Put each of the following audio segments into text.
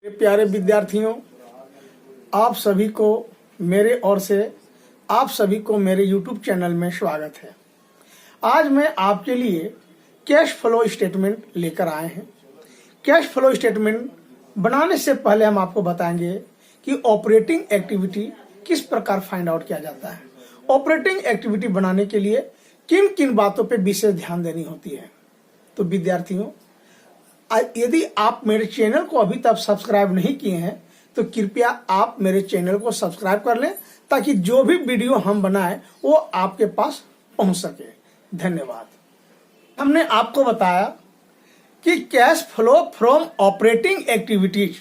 प्यारे विद्यार्थियों, आप सभी को मेरे ओर से आप सभी को मेरे YouTube चैनल में स्वागत है। आज मैं आपके लिए कैश फ्लो स्टेटमेंट लेकर आए हैं। कैश फ्लो स्टेटमेंट बनाने से पहले हम आपको बताएंगे कि ऑपरेटिंग एक्टिविटी किस प्रकार फाइंड आउट किया जाता है। ऑपरेटिंग एक्टिविटी बनाने के लिए किन किन बातों पर विशेष ध्यान देनी होती है। तो विद्यार्थियों, यदि आप मेरे चैनल को अभी तक सब्सक्राइब नहीं किए हैं तो कृपया आप मेरे चैनल को सब्सक्राइब कर लें ताकि जो भी वीडियो हम बनाएं वो आपके पास पहुंच सके। धन्यवाद। हमने आपको बताया कि cash flow from operating activities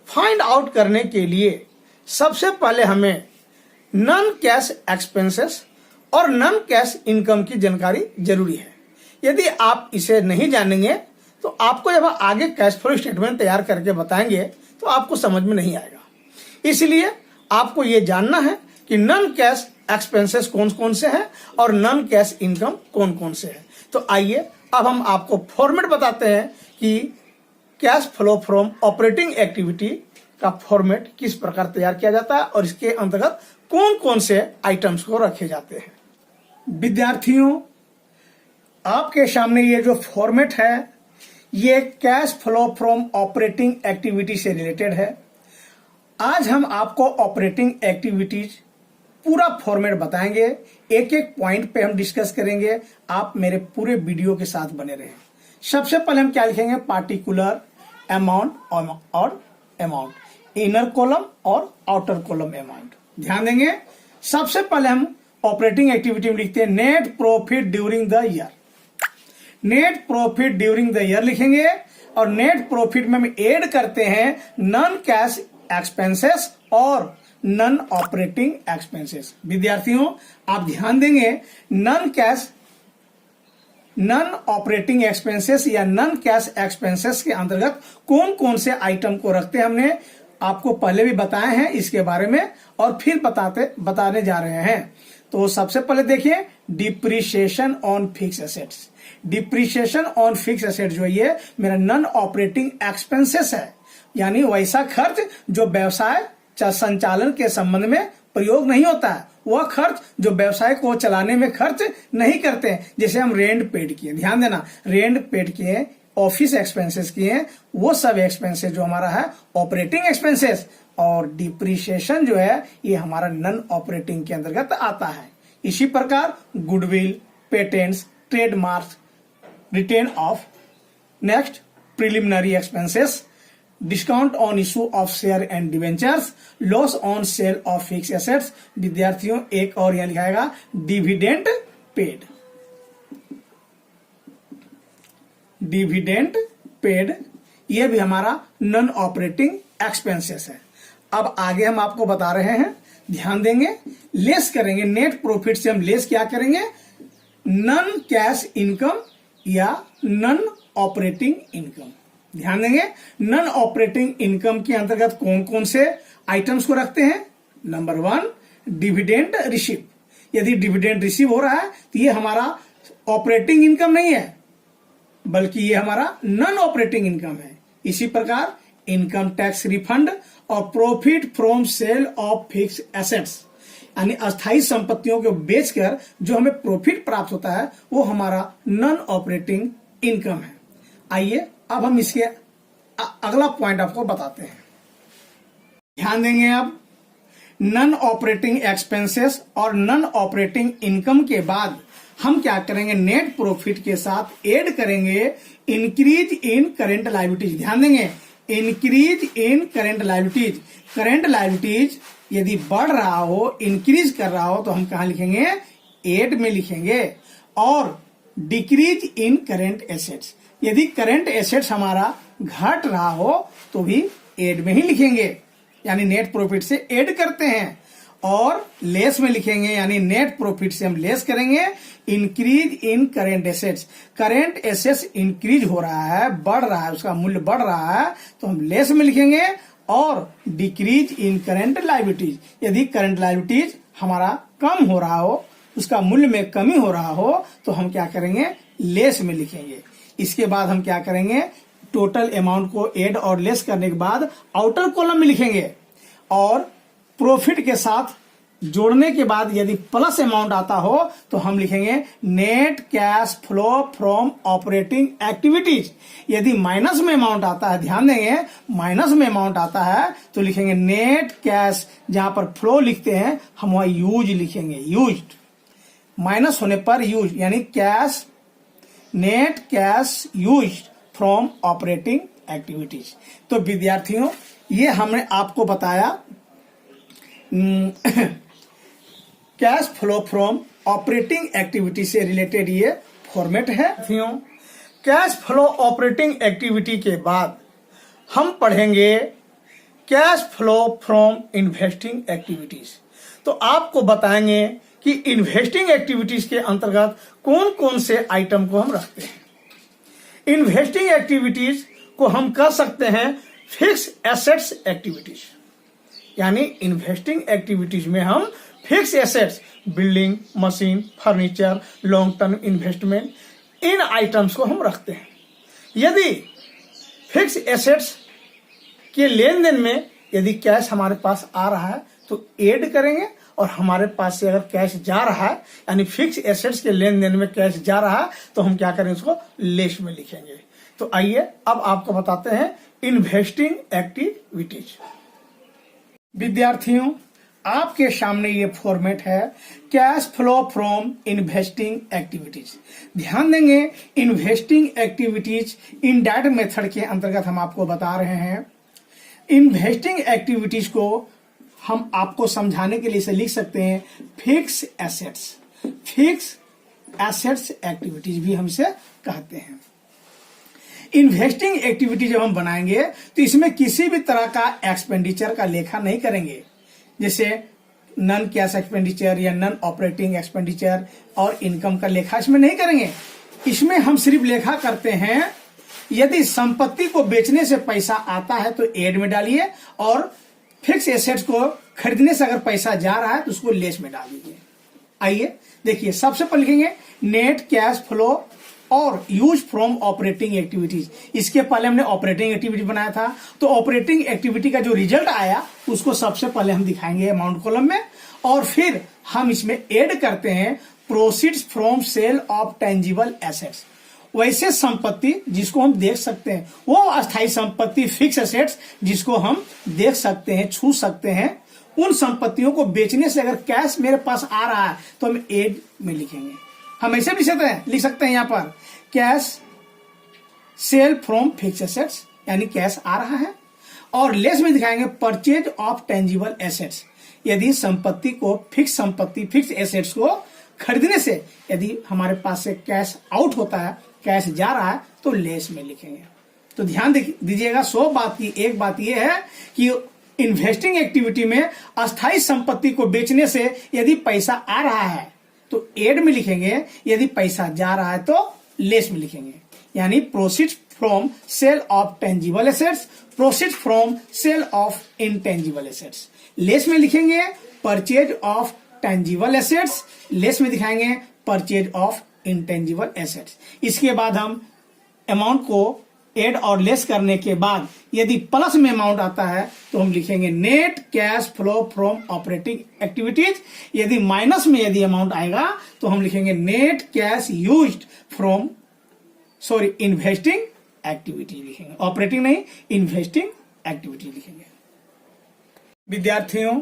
find out करने के लिए सबसे पहले हमें नॉन कैश एक्सपेंसेस और नॉन कैश इनकम की जानकारी जरूरी है। यदि आप इसे नहीं जानेंगे तो आपको जब आगे कैश फ्लो स्टेटमेंट तैयार करके बताएंगे तो आपको समझ में नहीं आएगा। इसलिए आपको ये जानना है कि नॉन कैश एक्सपेंसेस कौन कौन से हैं और नॉन कैश इनकम कौन कौन से हैं। तो आइए अब हम आपको फॉर्मेट बताते हैं कि cash flow from operating activity का फॉर्मेट किस प्रकार तैयार किया जाता है और इसके अंतर्गत कौन कौन से आइटम्स को रखे जाते हैं। विद्यार्थियों, आपके सामने ये जो फॉर्मेट है ये cash flow from operating activity से रिलेटेड है। आज हम आपको ऑपरेटिंग एक्टिविटीज पूरा फॉर्मेट बताएंगे, एक एक पॉइंट पे हम डिस्कस करेंगे। आप मेरे पूरे वीडियो के साथ बने रहें। सबसे पहले हम क्या लिखेंगे? पार्टिकुलर, अमाउंट और अमाउंट, इनर कॉलम और आउटर कॉलम अमाउंट। ध्यान देंगे, सबसे पहले हम ऑपरेटिंग एक्टिविटी में लिखते हैं net profit during the year. Net profit during the year लिखेंगे और नेट प्रॉफिट में हम ऐड करते हैं नॉन कैश एक्सपेंसेस और नॉन ऑपरेटिंग एक्सपेंसेस। विद्यार्थियों, आप ध्यान देंगे, नॉन ऑपरेटिंग एक्सपेंसेस या नॉन कैश एक्सपेंसेस के अंतर्गत कौन कौन से आइटम को रखते हैं हमने आपको पहले भी बताए हैं इसके बारे में और फिर बताने जा रहे हैं। तो सबसे पहले देखिए depreciation on fix assets. Depreciation on fix asset जो ये मेरा नॉन ऑपरेटिंग एक्सपेंसेस है, यानी वैसा खर्च जो व्यवसाय संचालन के संबंध में प्रयोग नहीं होता है, वह खर्च जो व्यवसाय को चलाने में खर्च नहीं करते हैं। जैसे हम रेंट पेड किए, ध्यान देना, रेंट पेड किए, ऑफिस एक्सपेंसेस किए, वो सब एक्सपेंसेस जो हमारा है ऑपरेटिंग एक्सपेंसेस। और डिप्रिसिएशन जो है ये हमारा नॉन ऑपरेटिंग के अंतर्गत आता है। इसी प्रकार goodwill, patents, trademarks, written off, next preliminary expenses, discount on issue of share and debentures, loss on sale of fix assets. विद्यार्थियों, एक और यहां लिखाएगा डिविडेंड पेड। डिविडेंड पेड ये भी हमारा नॉन ऑपरेटिंग एक्सपेंसेस है। अब आगे हम आपको बता रहे हैं, ध्यान देंगे, लेस करेंगे नेट प्रॉफिट से हम लेस क्या करेंगे? नॉन कैश इनकम या नॉन ऑपरेटिंग इनकम। ध्यान देंगे, नॉन ऑपरेटिंग इनकम के अंतर्गत कौन कौन से आइटम्स को रखते हैं? Number 1 dividend receive. यदि डिविडेंड रिसीव हो रहा है तो ये हमारा ऑपरेटिंग इनकम नहीं है बल्कि ये हमारा नॉन ऑपरेटिंग इनकम है। इसी प्रकार इनकम टैक्स रिफंड और profit from sale of fix assets, यानी अस्थायी संपत्तियों को बेचकर जो हमें प्रॉफिट प्राप्त होता है वो हमारा नॉन ऑपरेटिंग इनकम है। आइए अब हम इसके अगला पॉइंट आपको बताते हैं। ध्यान देंगे, अब नॉन ऑपरेटिंग एक्सपेंसेस और नॉन ऑपरेटिंग इनकम के बाद हम क्या करेंगे? नेट प्रॉफिट के साथ ऐड करेंगे इंक्रीज इन करेंट लायबिलिटीज। ध्यान देंगे, increase in current liabilities. Current liabilities यदि बढ़ रहा हो, इंक्रीज कर रहा हो तो हम कहा लिखेंगे? ऐड में लिखेंगे। और डिक्रीज इन करेंट एसेट्स, यदि करेंट एसेट्स हमारा घट रहा हो तो भी ऐड में ही लिखेंगे, यानी नेट प्रॉफिट से ऐड करते हैं। और लेस में लिखेंगे, यानी नेट प्रॉफिट से हम लेस करेंगे increase in current assets. Current assets increase हो रहा है, बढ़ रहा है, उसका मूल्य बढ़ रहा है तो हम लेस में लिखेंगे। और डिक्रीज इन करेंट लायबिलिटीज, यदि करेंट लायबिलिटीज हमारा कम हो रहा हो, उसका मूल्य में कमी हो रहा हो तो हम क्या करेंगे? लेस में लिखेंगे। इसके बाद हम क्या करेंगे? टोटल अमाउंट को ऐड और लेस करने के बाद आउटर कॉलम में लिखेंगे और प्रॉफिट के साथ जोड़ने के बाद यदि प्लस अमाउंट आता हो तो हम लिखेंगे net cash flow from operating activities. यदि माइनस में अमाउंट आता है, ध्यान देंगे माइनस में अमाउंट आता है तो लिखेंगे नेट कैश, जहां पर फ्लो लिखते हैं हम वहां यूज लिखेंगे, यूज्ड, माइनस होने पर यूज, यानी cash, net cash used from operating activities. तो विद्यार्थियों ये हमने आपको बताया cash flow from operating activity से रिलेटेड ये फॉर्मेट है। कैश फ्लो ऑपरेटिंग एक्टिविटी के बाद हम पढ़ेंगे cash flow from investing activities. तो आपको बताएंगे कि इन्वेस्टिंग एक्टिविटीज के अंतर्गत कौन कौन से आइटम को हम रखते हैं। इन्वेस्टिंग एक्टिविटीज को हम कर सकते हैं फिक्स एसेट्स एक्टिविटीज, यानी इन्वेस्टिंग एक्टिविटीज में हम fix assets, building, machine, furniture, long term investment, इन आइटम्स को हम रखते हैं। यदि फिक्स एसेट्स के लेन देन में यदि कैश हमारे पास आ रहा है तो ऐड करेंगे, और हमारे पास से अगर कैश जा रहा है यानी फिक्स एसेट्स के लेन देन में कैश जा रहा है तो हम क्या करेंगे, उसको लेस में लिखेंगे। तो आइए अब आपको बताते हैं इन्वेस्टिंग एक्टिविटीज। विद्यार्थियों आपके सामने ये फॉर्मेट है cash flow from investing activities. ध्यान देंगे इन्वेस्टिंग एक्टिविटीज इनडायरेक्ट मेथड के अंतर्गत हम आपको बता रहे हैं। इन्वेस्टिंग एक्टिविटीज को हम आपको समझाने के लिए इसे लिख सकते हैं fix assets. Fix assets activities भी हम इसे कहते हैं। इन्वेस्टिंग एक्टिविटी जब हम बनाएंगे तो इसमें किसी भी तरह का एक्सपेंडिचर का लेखा नहीं करेंगे, जैसे नन कैश एक्सपेंडिचर या नन ऑपरेटिंग एक्सपेंडिचर और इनकम का लेखा इसमें नहीं करेंगे। इसमें हम सिर्फ लेखा करते हैं यदि संपत्ति को बेचने से पैसा आता है तो एड में डालिए, और फिक्स एसेट्स को खरीदने से अगर पैसा जा रहा है तो उसको लेस में डाल दीजिए। आइए देखिए, सबसे पहले लिखेंगे नेट कैश फ्लो और यूज फ्रॉम ऑपरेटिंग एक्टिविटीज। इसके पहले हमने ऑपरेटिंग एक्टिविटी बनाया था, तो ऑपरेटिंग एक्टिविटी का जो रिजल्ट आया उसको सबसे पहले हम दिखाएंगे अमाउंट कॉलम में, और फिर हम इसमें ऐड करते हैं proceeds from sale of tangible assets. वैसे संपत्ति जिसको हम देख सकते हैं, वो अस्थायी संपत्ति फिक्स एसेट्स जिसको हम देख सकते हैं, छू सकते हैं, उन संपत्तियों को बेचने से अगर कैश मेरे पास आ रहा है तो हम एड में लिखेंगे। हम ऐसे भी लिख सकते हैं यहां पर cash cell from fix assets, यानी कैश आ रहा है, और लेस में दिखाएंगे परचेज ऑफ टेंजिबल एसेट्स। यदि संपत्ति को फिक्स एसेट्स को खरीदने से यदि हमारे पास से कैश आउट होता है, कैश जा रहा है, तो लेस में लिखेंगे। तो ध्यान दीजिएगा, 100 बात की एक बात यह है कि इन्वेस्टिंग एक्टिविटी में अस्थायी संपत्ति को बेचने से यदि पैसा आ रहा है तो एड में लिखेंगे, यदि पैसा जा रहा है तो लेस में लिखेंगे। यानी proceeds from sale of tangible assets, proceeds from sale of intangible assets. Less में लिखेंगे purchase of tangible assets, less में दिखाएंगे परचेज ऑफ इनटेंजिबल एसेट्स। इसके बाद हम अमाउंट को एड और लेस करने के बाद यदि प्लस में अमाउंट आता है तो हम लिखेंगे net cash flow from operating activities. यदि माइनस में यदि अमाउंट आएगा तो हम लिखेंगे net cash used from investing activity लिखेंगे, ऑपरेटिंग नहीं, इन्वेस्टिंग एक्टिविटी लिखेंगे। विद्यार्थियों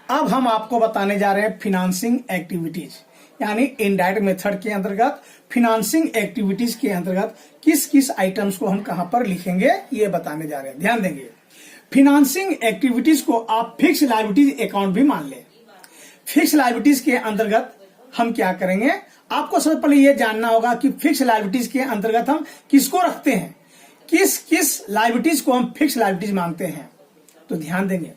अब हम आपको बताने जा रहे हैं फिनांसिंग एक्टिविटीज, यानी इनडायरेक्ट मेथड के अंतर्गत फिनांसिंग एक्टिविटीज के अंतर्गत किस किस आइटम्स को हम कहां पर लिखेंगे ये बताने जा रहे हैं। ध्यान देंगे, फिनांसिंग एक्टिविटीज को आप फिक्स लायबिलिटीज अकाउंट भी मान ले। फिक्स लायबिलिटीज के अंतर्गत हम क्या करेंगे, आपको सबसे पहले यह जानना होगा कि फिक्स लायबिलिटीज के अंतर्गत हम किसको रखते हैं, किस किस लायबिलिटीज को हम फिक्स लायबिलिटीज मानते हैं। तो ध्यान देंगे,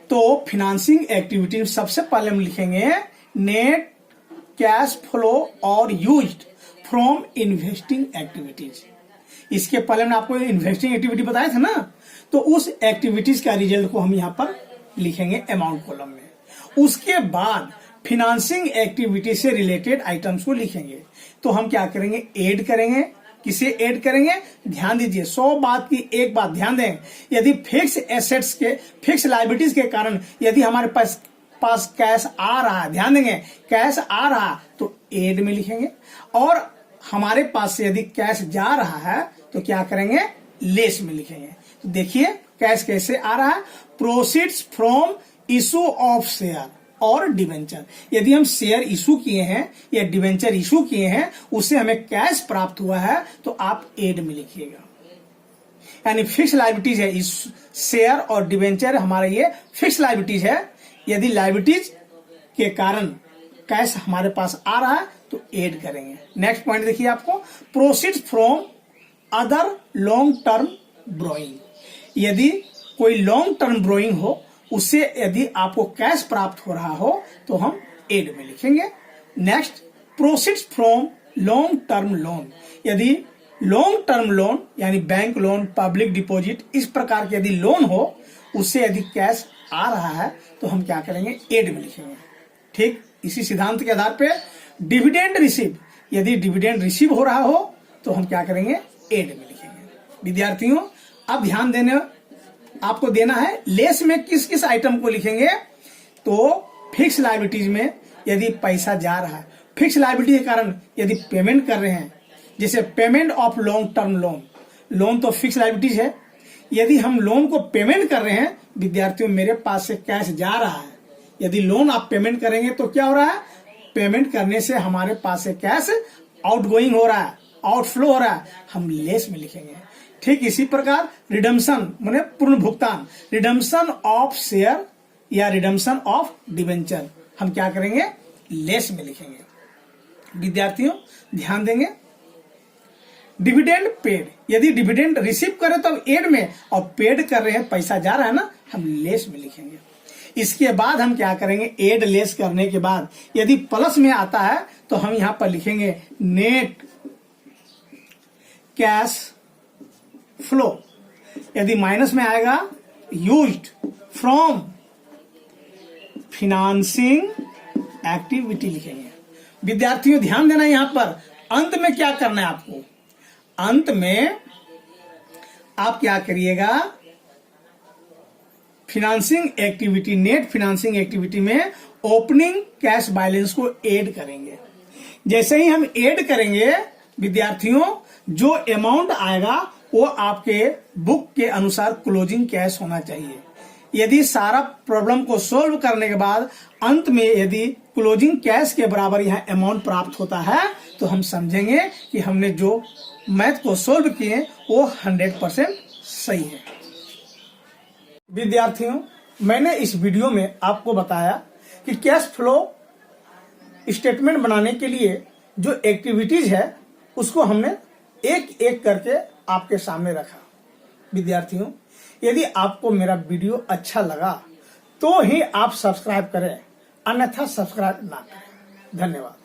तो फिनांसिंग एक्टिविटी सबसे पहले हम लिखेंगे नेट कैश फ्लो और यूज्ड फ्रॉम इन्वेस्टिंग एक्टिविटीज। इसके पहले मैंने आपको इन्वेस्टिंग एक्टिविटी बताया था ना, तो उस एक्टिविटीज का रिजल्ट को हम यहां पर लिखेंगे अमाउंट कॉलम में। उसके बाद फिनांसिंग एक्टिविटी से रिलेटेड आइटम्स को लिखेंगे। तो हम क्या करेंगे, ऐड करेंगे किसे ऐड करेंगे? ध्यान दीजिए, 100 बात की एक बात ध्यान दें। यदि फिक्स एसेट्स के, फिक्स लायबिलिटीज के कारण यदि हमारे पास कैश आ रहा है, ध्यान देंगे, कैश आ रहा तो ऐड में लिखेंगे, और हमारे पास से यदि कैश जा रहा है तो क्या करेंगे? लेस में लिखेंगे। तो देखिए कैश कैसे आ रहा है, proceeds from issue of share और डिवेंचर। यदि हम शेयर इशू किए हैं या डिवेंचर इशू किए हैं, उससे हमें कैश प्राप्त हुआ है, तो आप ऐड में लिखिएगा। यानी फिक्स लायबिलिटीज है, इस शेयर और डिवेंचर हमारा ये फिक्स लायबिलिटीज है। यदि लायबिलिटीज के कारण कैश हमारे पास आ रहा है तो ऐड करेंगे। नेक्स्ट पॉइंट देखिए आपको, proceeds from other long term ब्रोइंग। यदि कोई लॉन्ग टर्म ब्रोइंग हो, उससे यदि आपको कैश प्राप्त हो रहा हो तो हम ऐड में लिखेंगे। Next, proceeds from long term loan. यदि लॉन्ग टर्म लोन यानी बैंक लोन, पब्लिक डिपॉजिट, इस प्रकार के यदि लोन हो, उससे यदि कैश आ रहा है तो हम क्या करेंगे? ऐड में लिखेंगे। ठीक इसी सिद्धांत के आधार पे डिविडेंड रिसीव, यदि डिविडेंड रिसीव हो रहा हो तो हम क्या करेंगे? ऐड में लिखेंगे। विद्यार्थियों अब ध्यान देने आपको देना है, लेस में किस किस आइटम को लिखेंगे? तो फिक्स लायबिलिटीज में यदि पैसा जा रहा है, फिक्स लायबिलिटी के कारण यदि पेमेंट कर रहे हैं, जैसे payment of long term loan, loan तो फिक्स लायबिलिटीज है। यदि हम लोन को पेमेंट कर रहे हैं, विद्यार्थियों मेरे पास से कैश जा रहा है, यदि लोन आप पेमेंट करेंगे तो क्या हो रहा है? पेमेंट करने से हमारे पास से कैश आउटगोइंग हो रहा है, आउटफ्लो हो रहा है, हम लेस में लिखेंगे। ठीक इसी प्रकार रिडम्पशन माने पूर्ण भुगतान, रिडम्पशन ऑफ शेयर या रिडम्पशन ऑफ डिवेंचर, हम क्या करेंगे? लेस में लिखेंगे। विद्यार्थियों ध्यान देंगे, डिविडेंड पेड, यदि डिविडेंड रिसीव करे तो ऐड में, और पेड कर रहे हैं, पैसा जा रहा है ना, हम लेस में लिखेंगे। इसके बाद हम क्या करेंगे? ऐड लेस करने के बाद यदि प्लस में आता है तो हम यहां पर लिखेंगे नेट कैश फ्लो। यदि माइनस में आएगा, यूज्ड फ्रॉम फिनांसिंग एक्टिविटी लिखेंगे। विद्यार्थियों ध्यान देना, यहां पर अंत में क्या करना है आपको? अंत में आप क्या करिएगा? Financing activity, net financing activity में ओपनिंग कैश बैलेंस को ऐड करेंगे। जैसे ही हम ऐड करेंगे विद्यार्थियों, जो अमाउंट आएगा वो आपके बुक के अनुसार क्लोजिंग कैश होना चाहिए। यदि सारा प्रॉब्लम को सोल्व करने के बाद अंत में यदि क्लोजिंग कैश के बराबर यहाँ अमाउंट प्राप्त होता है तो हम समझेंगे कि हमने जो मैथ को सोल्व किए वो 100% सही है। विद्यार्थियों मैंने इस वीडियो में आपको बताया कि कैश फ्लो स्टेटमेंट बनाने के लिए जो एक्टिविटीज है उसको हमने एक एक करके आपके सामने रखा। विद्यार्थियों यदि आपको मेरा वीडियो अच्छा लगा तो ही आप सब्सक्राइब करें, अन्यथा सब्सक्राइब ना करें। धन्यवाद।